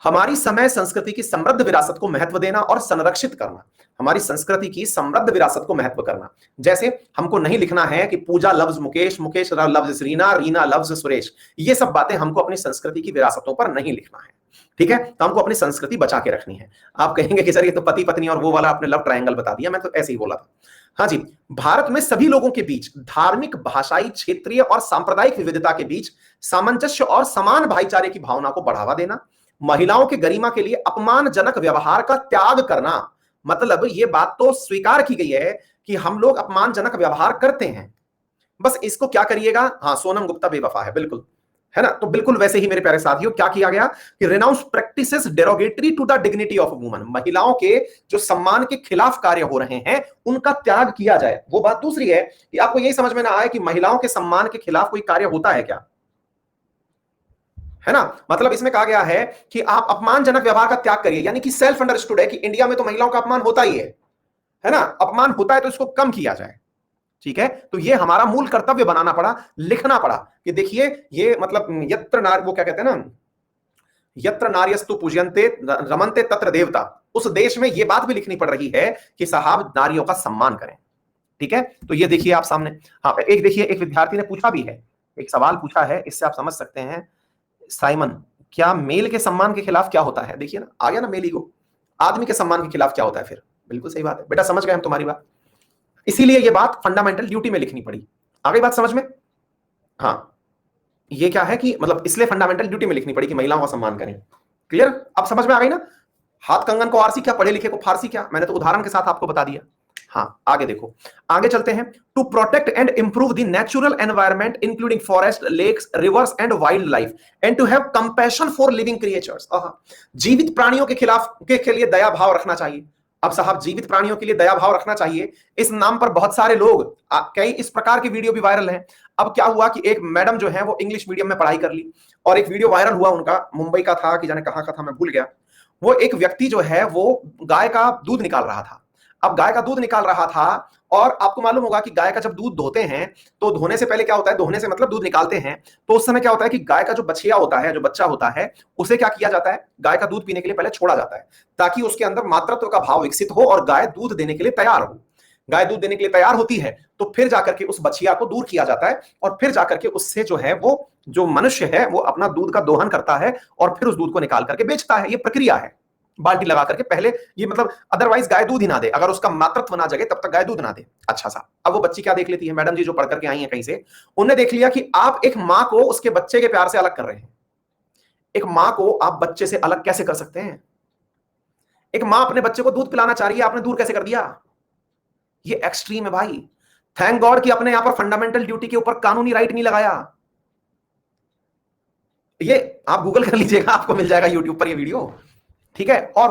हमारी समय संस्कृति की समृद्ध विरासत को महत्व देना और संरक्षित करना, हमारी संस्कृति की समृद्ध विरासत को महत्व करना। जैसे हमको नहीं लिखना है कि Pooja loves Mukesh, Mukesh loves Reena, Reena loves Suresh, ये सब बातें हमको अपनी संस्कृति की विरासतों पर नहीं लिखना है, ठीक है। तो हमको अपनी संस्कृति बचा के रखनी है। आप कहेंगे कि सर ये तो पति पत्नी और वो वाला आपने लव ट्रायंगल बता दिया, मैं तो ऐसे ही बोला था। हाँ जी, भारत में सभी लोगों के बीच धार्मिक, भाषाई, क्षेत्रीय और सांप्रदायिक विविधता के बीच सामंजस्य और समान भाईचारे की भावना को बढ़ावा देना, महिलाओं के गरिमा के लिए अपमानजनक व्यवहार का त्याग करना। मतलब ये बात तो स्वीकार की गई है कि हम लोग अपमानजनक व्यवहार करते हैं, बस इसको क्या करिएगा, हाँ सोनम गुप्ता बेवफा है, बिल्कुल, है ना। तो बिल्कुल वैसे ही मेरे प्यारे साथियों क्या किया गया कि renounce practices derogatory to the dignity of woman, महिलाओं के जो सम्मान के खिलाफ कार्य हो रहे हैं उनका त्याग किया जाए। वो बात दूसरी है कि आपको यही समझ में ना आए कि महिलाओं के सम्मान के खिलाफ कोई कार्य होता है क्या, है ना। मतलब इसमें कहा गया है कि आप अपमानजनक व्यवहार का त्याग करिए, यानी कि सेल्फ अंडरस्टूड है कि इंडिया में तो महिलाओं का अपमान होता ही है ना। अपमान होता है तो इसको कम किया जाए, ठीक है। तो ये हमारा मूल कर्तव्य बनाना पड़ा, लिखना पड़ा कि देखिए ये मतलब यत्र नार, वो क्या कहते हैं ना, यत्र नार्यस्तु पूज्यन्ते रमन्ते तत्र देवता, उस देश में ये बात भी लिखनी पड़ रही है कि साहब नारियों का सम्मान करें, ठीक है। तो ये देखिए आप सामने, हाँ एक देखिए एक विद्यार्थी ने पूछा भी है, एक सवाल पूछा है, इससे आप समझ सकते हैं। साइमन, क्या मेल के सम्मान के खिलाफ क्या होता है, देखिए ना आ गया ना मेल ईगो, आदमी के सम्मान के खिलाफ क्या होता है फिर, बिल्कुल सही बात है बेटा, समझ गए हम तुम्हारी बात, इसीलिए ये बात फंडामेंटल ड्यूटी में लिखनी पड़ी। आ गई बात समझ में। हाँ ये क्या है कि मतलब इसलिए फंडामेंटल ड्यूटी में लिखनी पड़ी कि महिलाओं का सम्मान करें। क्लियर, अब समझ में आ गई ना। हाथ कंगन को आरसी क्या, पढ़े लिखे को फारसी क्या, मैंने तो उदाहरण के साथ आपको बता दिया। हाँ आगे देखो, आगे चलते हैं। To protect and improve the natural environment including forest, lakes, rivers and wildlife and to have compassion for living creatures, जीवित प्राणियों के खिलाफ के लिए दया भाव रखना चाहिए। अब साहब जीवित प्राणियों के लिए दया भाव रखना चाहिए, इस नाम पर बहुत सारे लोग, कई इस प्रकार की वीडियो भी वायरल हैं। अब क्या हुआ कि एक मैडम जो है वो इंग्लिश मीडियम में पढ़ाई कर ली और एक वीडियो वायरल हुआ उनका, मुंबई का था कि जाने कहां का था मैं भूल गया। वो एक व्यक्ति जो है वो गाय का दूध निकाल रहा था। अब गाय का दूध निकाल रहा था, और आपको मालूम होगा कि गाय का जब दूध धोते हैं तो धोने से पहले क्या होता है, धोने से मतलब दूध निकालते हैं, तो उस समय क्या होता है कि गाय का जो बछिया होता है, जो बच्चा होता है, उसे क्या किया जाता है, गाय का दूध पीने के लिए पहले छोड़ा जाता है, ताकि उसके अंदर मातृत्व का भाव विकसित हो और गाय दूध देने के लिए तैयार हो। गाय दूध देने के लिए तैयार होती है तो फिर जाकर के उस बछिया को दूर किया जाता है, और फिर जाकर के उससे जो है वो जो मनुष्य है वो अपना दूध का दोहन करता है और फिर उस दूध को निकाल करके बेचता है। ये प्रक्रिया है, बाल्टी लगा करके पहले, ये मतलब अदरवाइज गाय दूध ही ना दे, अगर उसका मातृत्व ना जगे तब तक गाय दूध ना दे। अच्छा सा, अब वो बच्ची क्या देख लेती है, मैडम जी जो पढ़ करके आई हैं कहीं से, उन्होंने देख लिया कि आप एक माँ को उसके बच्चे के प्यार से अलग कर रहे हैं। एक माँ को आप बच्चे से अलग कैसे कर सकते हैं? एक माँ अपने बच्चे को दूध पिलाना चाह रही है, आपने दूर कैसे कर दिया? ये एक्सट्रीम है भाई। थैंक गॉड कि अपने यहां पर फंडामेंटल ड्यूटी के ऊपर कानूनी राइट नहीं लगाया। ये आप गूगल कर लीजिएगा, आपको मिल जाएगा यूट्यूब पर ये वीडियो, ठीक है। और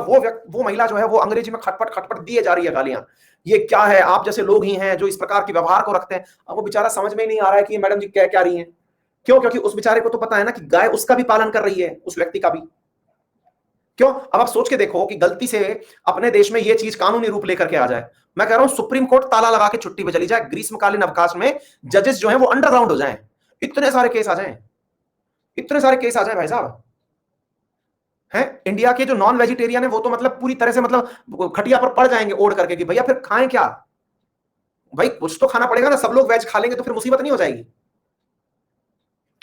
वो महिला जो है वो अंग्रेजी में खटपट खटपट दिए जा रही है गालियां, ये क्या है, आप जैसे लोग ही हैं जो इस प्रकार के व्यवहार को रखते हैं। अब वो बेचारा समझ में ही नहीं आ रहा है कि मैडम जी कह क्या रही हैं। क्यों? क्योंकि उस बेचारे को तो पता है ना कि गाय उसका भी पालन कर रही है, उस व्यक्ति का भी। क्यों? अब आप सोच के देखो कि गलती से अपने देश में यह चीज कानूनी रूप लेकर के आ जाए, मैं कह रहा हूं सुप्रीम कोर्ट ताला लगा के छुट्टी पे चली जाए, ग्रीष्मकालीन अवकाश में जजेस जो है वो अंडरग्राउंड हो जाएं, इतने सारे केस आ जाएं, इतने सारे केस आ जाएं भाई साहब। हैं इंडिया के जो नॉन वेजिटेरियन है वो तो मतलब पूरी तरह से मतलब खटिया पर पड़ जाएंगे ओढ़ करके कि भैया फिर खाएं क्या? भाई कुछ तो खाना पड़ेगा ना, सब लोग वेज खा लेंगे तो फिर मुसीबत नहीं हो जाएगी?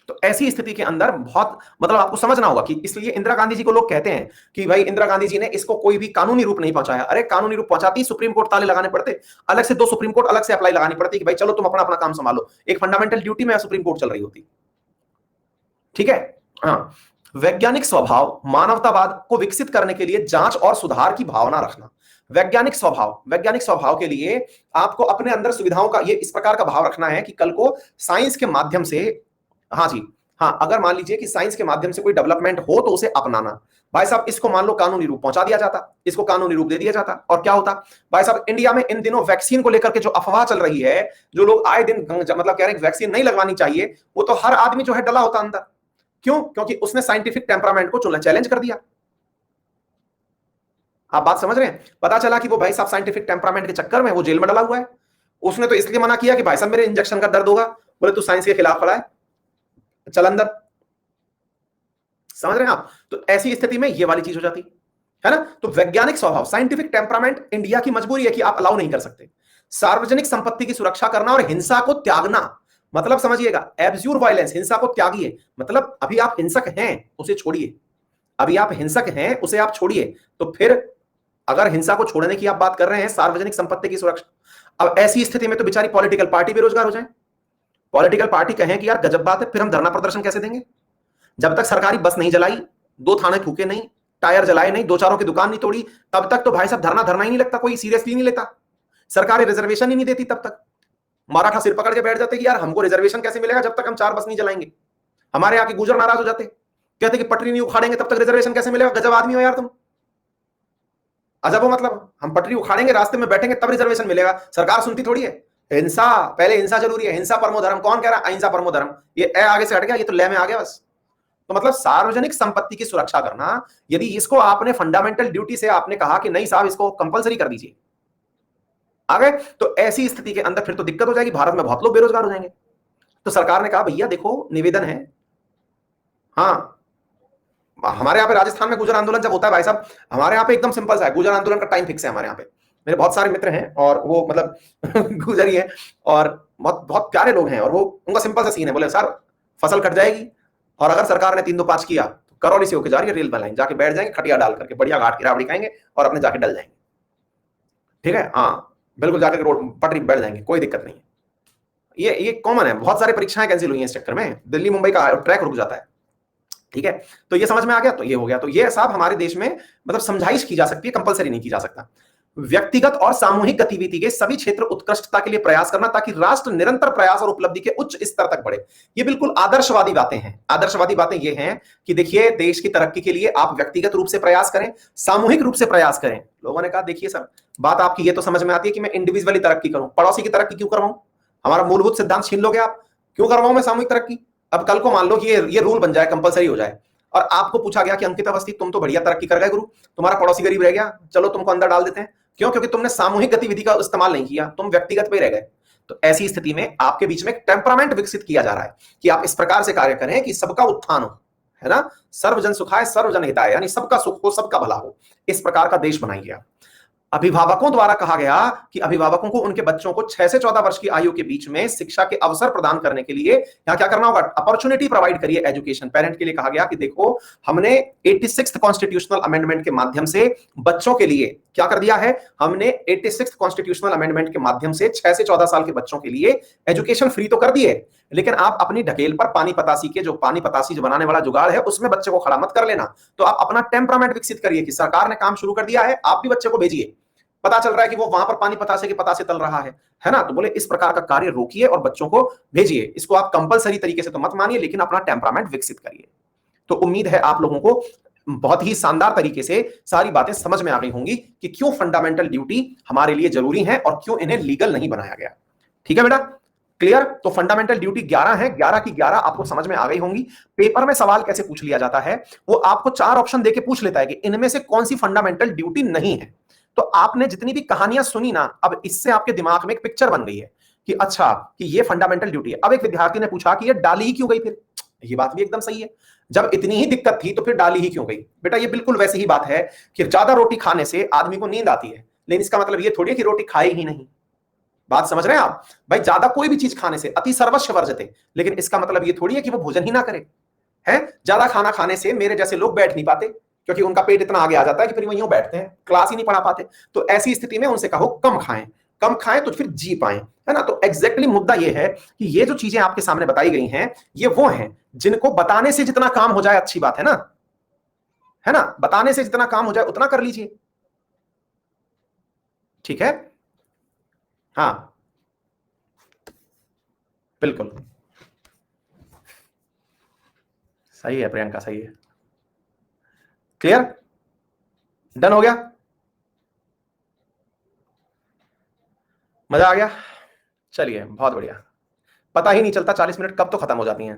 तो ऐसी स्थिति के अंदर बहुत मतलब आपको समझना होगा कि इसलिए इंदिरा गांधी जी को लोग कहते हैं कि भाई इंदिरा गांधी जी ने इसको कोई भी कानूनी रूप नहीं पहुंचाया। अरे कानूनी रूप पहुंचाती सुप्रीम कोर्ट ताले लगाने पड़ते, अलग से 2 सुप्रीम कोर्ट अलग से अप्लाई लगानी पड़ती कि भाई चलो तुम अपना अपना काम संभालो, एक फंडामेंटल ड्यूटी में सुप्रीम कोर्ट चल रही होती, ठीक है। हाँ, वैज्ञानिक स्वभाव मानवतावाद को विकसित करने के लिए जांच और सुधार की भावना रखना। वैज्ञानिक स्वभाव के लिए आपको अपने अंदर सुविधाओं का ये इस प्रकार का भाव रखना है कि कल को साइंस के माध्यम से, हाँ जी, हाँ, अगर मान लीजिए कि साइंस के माध्यम से कोई डेवलपमेंट हो तो उसे अपनाना। भाई साहब इसको मान लो कानूनी रूप पहुंचा दिया जाता, इसको कानूनी रूप दे दिया जाता, और क्या होता भाई साहब, इंडिया में इन दिनों वैक्सीन को लेकर के जो अफवाह चल रही है, जो लोग आए दिन मतलब कह रहे हैं वैक्सीन नहीं लगवानी चाहिए, वो तो हर आदमी जो है डला होता अंदर। क्यों? क्योंकि उसने साइंटिफिक टेम्परामेंट को चैलेंज कर दिया। आप बात समझ रहे हैं? पता चला कि वो भाई साहब साइंटिफिक टेम्परामेंट के चक्कर में वो जेल में डला हुआ है। उसने तो इसलिए मना किया कि भाई साहब मेरे इंजेक्शन का दर्द होगा, बोले तू साइंस के खिलाफ खड़ा है, चल अंदर। समझ रहे हैं आप? तो ऐसी स्थिति में ये वाली चीज हो जाती है ना। तो वैज्ञानिक स्वभाव, साइंटिफिक टेम्परामेंट इंडिया की मजबूरी है कि आप अलाउ नहीं कर सकते। सार्वजनिक संपत्ति की सुरक्षा करना और हिंसा को त्यागना, मतलब समझिएगा एब्ज्यूर वायलेंस, हिंसा को त्यागिए। मतलब अभी आप हिंसक हैं उसे छोड़िए, अभी आप हिंसक हैं उसे आप छोड़िए। तो फिर अगर हिंसा को छोड़ने की आप बात कर रहे हैं, सार्वजनिक संपत्ति की सुरक्षा, अब ऐसी स्थिति में तो बेचारी पॉलिटिकल पार्टी बेरोजगार हो जाए। पॉलिटिकल पार्टी कहें कि यार गजब बात है, फिर हम धरना प्रदर्शन कैसे देंगे? जब तक सरकारी बस नहीं जलाई, 2 थाने फूके नहीं, टायर जलाए नहीं, 2 चारों की दुकान नहीं तोड़ी, तब तक तो भाई साहब धरना ही नहीं लगता, कोई सीरियसली नहीं लेता, सरकार रिजर्वेशन ही नहीं देती तब तक। मराठा सिर पकड़ के बैठ जाते कि यार हमको रिजर्वेशन कैसे मिलेगा जब तक हम 4 बस नहीं जलाएंगे। हमारे यहाँ के गुजर नाराज हो जाते, कहते कि पटरी नहीं उखाड़ेंगे तब तक रिजर्वेशन कैसे मिलेगा। गजब आदमी हो यार तुम, अजब हो, मतलब हम पटरी उखाड़ेंगे रास्ते में बैठेंगे तब रिजर्वेशन मिलेगा। सरकार सुनती थोड़ी है। हिंसा, पहले हिंसा जरूरी है, हिंसा परमो धर्म। कौन कह रहा है अहिंसा परमो धर्म? ये ए आगे से हट गया, ये तो ले में आ गया बस। तो मतलब सार्वजनिक संपत्ति की सुरक्षा करना, यदि इसको आपने फंडामेंटल ड्यूटी से आपने कहा कि नहीं साहब इसको कंपलसरी कर दीजिए आ गए, तो ऐसी स्थिति के अंदर फिर तो दिक्कत हो जाएगी, भारत में बहुत लोग बेरोजगार हो जाएंगे। तो सरकार ने कहा भैया देखो निवेदन है, हाँ हमारे यहाँ पे राजस्थान में गुजर आंदोलन जब होता है भाई साहब, हमारे यहाँ पे एकदम सिंपल सा है, गुजर आंदोलन का टाइम फिक्स है हमारे यहाँ पे। मेरे बहुत सारे मित्र हैं और वो मतलब गुजर ही है और बहुत बहुत प्यारे लोग हैं, और वो उनका सिंपल सा सीन है, बोले सर फसल कट जाएगी और अगर सरकार ने 3-2-5 किया तो करौली से होकर जा रही है रेलवे लाइन, जाके बैठ जाएंगे खटिया डाल करके, बढ़िया घाट की राबड़ी खाएंगे और अपने जाके डल जाएंगे। ठीक है, हाँ बिल्कुल, जाकर रोड पटरी बैठ जाएंगे, कोई दिक्कत नहीं है। ये कॉमन है, बहुत सारी परीक्षाएं कैंसिल हुई हैं इस चक्कर में, दिल्ली मुंबई का ट्रैक रुक जाता है। ठीक है, तो ये समझ में आ गया, तो ये हो गया। तो ये साहब हमारे देश में मतलब समझाइश की जा सकती है, कंपलसरी नहीं की जा सकता। व्यक्तिगत और सामूहिक गतिविधि के सभी क्षेत्र उत्कृष्टता के लिए प्रयास करना ताकि राष्ट्र निरंतर प्रयास और उपलब्धि के उच्च स्तर तक बढ़े। ये बिल्कुल आदर्शवादी बातें हैं। आदर्शवादी बातें ये हैं कि देखिए देश की तरक्की के लिए आप व्यक्तिगत रूप से प्रयास करें, सामूहिक रूप से प्रयास करें। लोगों ने कहा देखिए सर बात आपकी ये तो समझ में आती है कि मैं इंडिविजुअली तरक्की करूं, पड़ोसी की तरक्की क्यों करवाऊं? हमारा मूलभूत सिद्धांत छीन लोगे आप, क्यों करवाऊं मैं सामूहिक तरक्की? अब कल को मान लो कि ये रूल बन जाए, कंपलसरी हो जाए और आपको पूछा गया कि अंकित अवस्थी तुम तो बढ़िया तरक्की कर गए गुरु, तुम्हारा पड़ोसी गरीब रह गया, चलो तुमको अंदर डाल देते हैं, क्यों? क्योंकि तुमने सामूहिक गतिविधि का इस्तेमाल नहीं किया, तुम व्यक्तिगत पे रह गए। तो ऐसी स्थिति में आपके बीच में एक टेम्परामेंट विकसित किया जा रहा है कि आप इस प्रकार से कार्य करें कि सबका उत्थान हो, है ना, सर्वजन सुखाय सर्वजन हिताय, यानी सबका सुख हो, सबका भला हो, इस प्रकार का देश बनाइए आप। अभिभावकों द्वारा कहा गया कि अभिभावकों को उनके बच्चों को 6 से 14 वर्ष की आयु के बीच में शिक्षा के अवसर प्रदान करने के लिए यहां क्या करना होगा? अपॉर्चुनिटी प्रोवाइड करिए एजुकेशन। पेरेंट के लिए कहा गया कि देखो, हमने 86th कॉन्स्टिट्यूशनल अमेंडमेंट के माध्यम से बच्चों के लिए क्या कर दिया है? हमने 86th कॉन्स्टिट्यूशनल अमेंडमेंट के माध्यम से 6 से 14 साल के बच्चों के लिए एजुकेशन फ्री तो कर दिए, लेकिन आप अपनी ढकेल पर पानी पतासी के जो पानी पतासी जो बनाने वाला जुगाड़ है उसमें बच्चे को खड़ा मत कर लेना। तो आप अपना टेम्परामेंट विकसित करिए कि सरकार ने काम शुरू कर दिया है, आप भी बच्चे को भेजिए। पता चल रहा है कि वो वहां पर पानी पतासे के पतासे तल रहा है ना, तो बोले इस प्रकार का कार्य रोकिए और बच्चों को भेजिए। इसको आप कंपलसरी तरीके से तो मत मानिए, लेकिन अपना टेम्परामेंट विकसित करिए। तो उम्मीद है आप लोगों को बहुत ही शानदार तरीके से सारी बातें समझ में आ गई होंगी कि क्यों फंडामेंटल ड्यूटी हमारे लिए जरूरी है और क्यों इन्हें लीगल नहीं बनाया गया। ठीक है बेटा, क्लियर? तो फंडामेंटल ड्यूटी 11 है, 11 की 11 आपको समझ में आ गई होंगी। पेपर में सवाल कैसे पूछ लिया जाता है, वो आपको 4 ऑप्शन देके पूछ लेता है कि इनमें से कौन सी फंडामेंटल ड्यूटी नहीं है। तो आपने जितनी भी कहानियां सुनी ना, अब इससे आपके दिमाग में एक पिक्चर बन गई है कि अच्छा, कि ये फंडामेंटल ड्यूटी है। अब एक विद्यार्थी ने पूछा कि ये डाली ही क्यों गई? फिर ये बात भी एकदम सही है, जब इतनी ही दिक्कत थी तो फिर डाली ही क्यों गई? बेटा ये बिल्कुल वैसी ही बात है कि ज्यादा रोटी खाने से आदमी को नींद आती है, लेकिन इसका मतलब ये थोड़ी है कि रोटी खाए ही नहीं। बात समझ रहे हैं आप? भाई ज्यादा कोई भी चीज खाने से अति सर्वस्व वर्जते, लेकिन इसका मतलब ये थोड़ी है कि वो भोजन ही ना करे। है, ज्यादा खाना खाने से मेरे जैसे लोग बैठ नहीं पाते, क्योंकि उनका पेट इतना आगे आ जाता है कि फिर वहीं बैठते हैं, क्लास ही नहीं पढ़ा पाते। तो ऐसी स्थिति में उनसे कहो कम खाएं, कम खाएं तो फिर जी पाएं, है ना। तो एग्जैक्टली मुद्दा ये है कि ये जो चीजें आपके सामने बताई गई हैं, ये वो हैं जिनको बताने से जितना काम हो जाए अच्छी बात है ना, है ना। बताने से जितना काम हो जाए उतना कर लीजिए, ठीक है। हाँ बिल्कुल सही है प्रियंका, सही है। क्लियर? डन हो गया? मजा आ गया? चलिए बहुत बढ़िया। पता ही नहीं चलता 40 मिनट कब तो खत्म हो जाती हैं।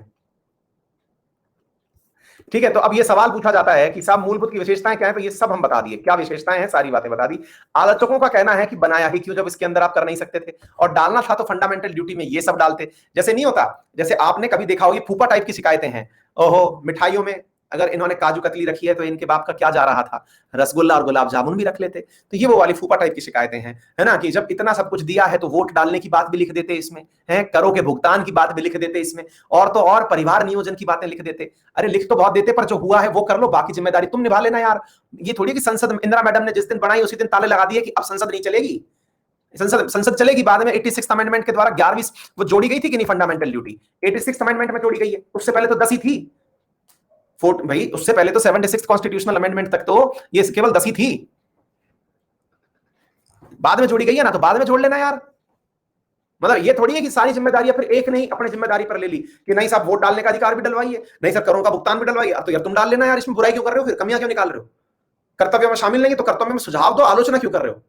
ठीक है, तो अब ये सवाल पूछा जाता है कि साहब मूलभूत की विशेषताएं क्या है? तो ये सब हम बता दिए, क्या विशेषताएं हैं सारी बातें बता दी। आलोचकों का कहना है कि बनाया ही क्यों जब इसके अंदर आप कर नहीं सकते थे, और डालना था तो फंडामेंटल ड्यूटी में ये सब डालते। जैसे नहीं होता, जैसे आपने कभी देखा होगी फूफा टाइप की शिकायतें हैं, ओहो मिठाइयों में अगर इन्होंने काजू कतली रखी है तो इनके बाप का क्या जा रहा था, रसगुल्ला और गुलाब जामुन भी रख लेते। तो ये वो वाली फूफा टाइप की शिकायतें हैं, है ना, कि जब इतना सब कुछ दिया है तो वोट डालने की बात भी लिख देते इसमें, है करों के भुगतान की बात भी लिख देते इसमें, और तो और परिवार नियोजन की बातें लिख देते। अरे लिख तो बहुत देते, पर जो हुआ है वो कर लो, बाकी जिम्मेदारी तुम निभा लेना यार। ये थोड़ी कि संसद इंदिरा मैडम ने जिस दिन बनाई उसी दिन ताले लगा दिए कि अब संसद नहीं चलेगी। संसद चलेगी बाद में। 86 अमेंडमेंट के द्वारा 11वीं वो जोड़ी गई थी कि नहीं फंडामेंटल ड्यूटी, 86 अमेंडमेंट में जोड़ी गई है, उससे पहले तो 10 ही थी। भाई उससे पहले तो 76 कॉन्स्टिट्यूशनल अमेंडमेंट तक तो ये केवल 10 ही थी, बाद में जोड़ी गई है ना, तो बाद में जोड़ लेना यार। मतलब ये थोड़ी है कि सारी जिम्मेदारियां फिर एक नहीं अपनी जिम्मेदारी पर ले ली कि नहीं साहब वोट डालने का अधिकार भी डलवाइए, नहीं सर करों का भुगतान भी डलवाइए। अब तो यार तुम डाल लेना यार, इसमें बुराई क्यों कर रहे हो? फिर कमियां क्यों निकाल रहे हो? कर्तव्य में शामिल नहीं तो कर्तव्य में सुझाव दो, आलोचना क्यों कर रहे हो?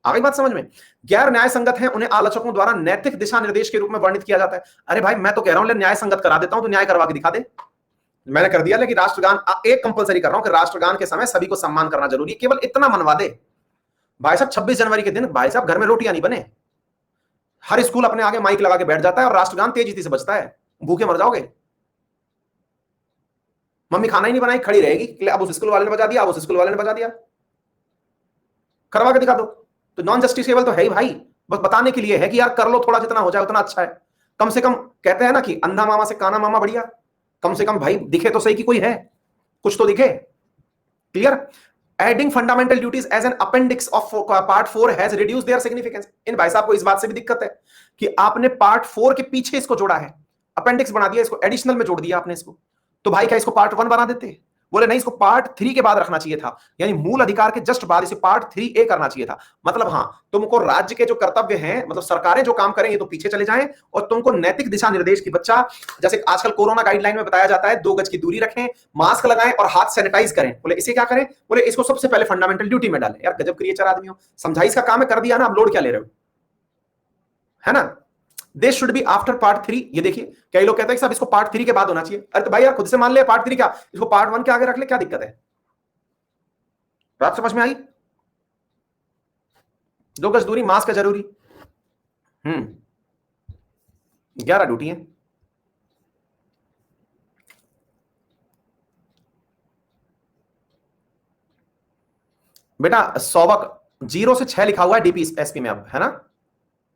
आ गई बात समझ में? गैर न्याय संगत है उन्हें आलोचकों द्वारा नैतिक दिशा निर्देश के रूप में वर्णित किया जाता है। अरे भाई मैं तो कह रहा हूं न्याय संगत करा देता हूं, तो न्याय करवा के दिखा दे। मैंने कर दिया, लेकिन राष्ट्रगान एक कंपलसरी कर रहा हूं कि राष्ट्रगान के समय सभी को सम्मान करना जरूरी है, केवल इतना मनवा दे। भाई साहब 26 जनवरी के दिन भाई साहब घर में रोटियां नहीं बने, हर स्कूल अपने आगे माइक लगा के बैठ जाता है और राष्ट्रगान तेजी से बजता है, भूखे मर जाओगे। मम्मी खाना ही नहीं बनाई, खड़ी रहेगी, अब उस स्कूल वाले ने बजा दिया, अब उस स्कूल वाले ने बजा दिया, करवा के दिखा दो। तो नॉन जस्टिसेबल तो है ही भाई, बस बताने के लिए है कि यार कर लो, थोड़ा जितना हो जाए उतना अच्छा है। कम से कम कहते हैं ना कि अंधा मामा से काना मामा बढ़िया, कम से कम भाई दिखे तो सही कि कोई है, कुछ तो दिखे। Clear? Adding fundamental duties as an appendix of part 4 has reduced their significance. इन भाई साहब को इस बात से भी दिक्कत है कि आपने पार्ट 4 के पीछे इसको जोड़ा है, अपेंडिक्स बना दिया, इसको एडिशनल में जोड़ दिया आपने इसको। तो भाई क्या इसको पार्ट 1 बना देते? बोले नहीं, इसको पार्ट 3 के बाद रखना चाहिए था, यानी मूल अधिकार के जस्ट बाद इसे पार्ट 3A करना चाहिए था। मतलब हाँ, तुमको राज्य के जो कर्तव्य हैं, मतलब सरकारें जो काम करेंगे तो पीछे चले जाएं, और तुमको नैतिक दिशा निर्देश की बच्चा, जैसे आजकल कोरोना गाइडलाइन में बताया जाता है 2 गज की दूरी रखें, मास्क लगाएं और हाथ सैनिटाइज करें। बोले इसे क्या करें? बोले इसको सबसे पहले फंडामेंटल ड्यूटी में डालें। यार गजब क्रिएचर आदमी हो, समझाइश का काम है, कर दिया ना, अब लोड क्या ले रहे हो, है ना। This should be after part 3। ये देखिए कई लोग कहते हैं कि साहब इसको पार्ट 3 के बाद होना चाहिए। अरे तो भाई यार खुद से मान ले पार्ट 3 क्या, इसको पार्ट 1 के आगे रख ले, क्या दिक्कत है? बात समझ में आई? 2 गज दूरी, मास्क है जरूरी। 11 ड्यूटी है। बेटा सौवक 0 से 6 लिखा हुआ है डीपी एसपी में अब, है ना?